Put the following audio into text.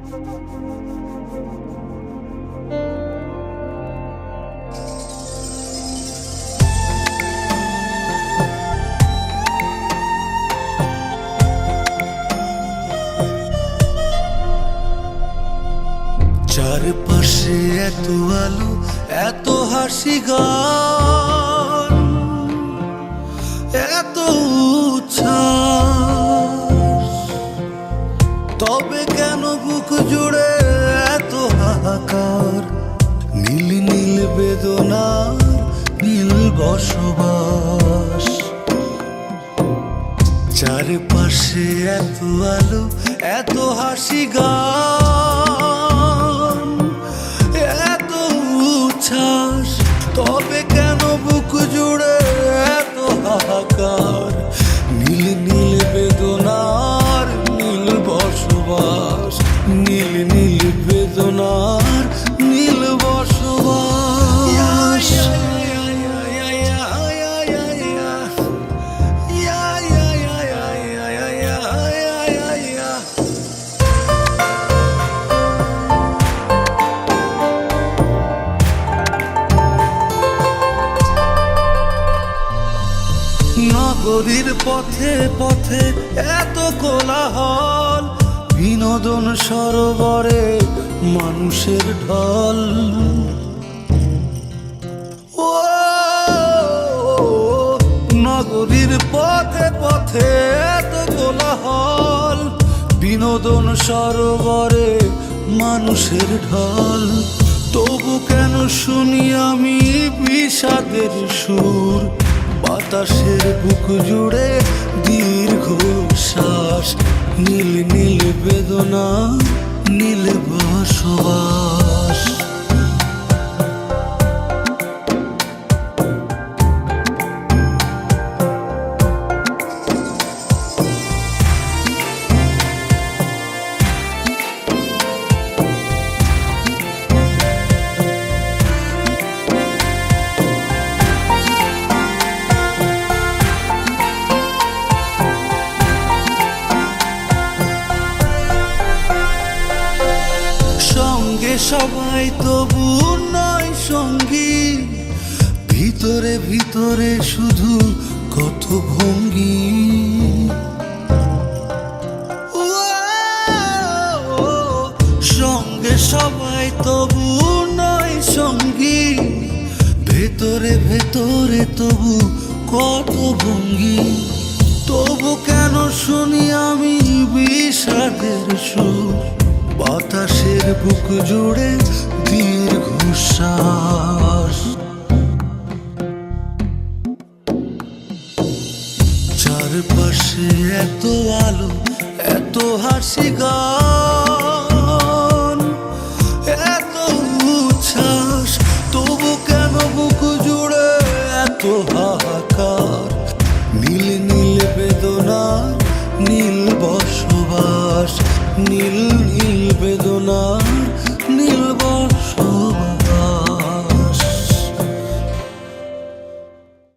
চারপাশে এত আলো, এত হাসি গান, এত উচ্ছ্বাস, তবে কেন বুক জুড়ে এত হাহাকার? নীল নীল বেদনার নীল বসবাস। চারপাশে এত আলো, এত হাসি গান, এত উচ্ছ্বাস, তবে কেন বুক জুড়ে এত হাহাকার? নীল নীল বেদনার নীল বসবাস, নীল নীল বেদনার নীল বসবাস। নগরীর পথে পথে এত কোলাহল, বিনোদন সরোবরে মানুষের ঢল। ও নগরীর পথে পথে এত কোলাহল, বিনোদন সরোবরে মানুষের ঢল। তবু কেন শুনি আমি বিষাদের সুর? বাতাসের বুক জুড়ে দীর্ঘশ্বাস, নীল নীল বেদনা নীল বসবাস। সবাই তবু নয় সঙ্গী, ভিতরে ভিতরে শুধু কত ভঙ্গি। সঙ্গে সবাই তবু নয় সঙ্গী, ভেতরে ভেতরে তবু কত ভঙ্গি। তবু কেন শুনি আমি বিষাদের সুর? বাতাসের বুক জুড়ে দীর্ঘশ্বাস। চারপাশে এত আলো, এত হাসি গান, এত উচ্ছ্বাস, তবু কেন বুক জুড়ে এত হাহাকার? নীল নীল বেদনার নীল বসবাস, নীল নীল বেদনার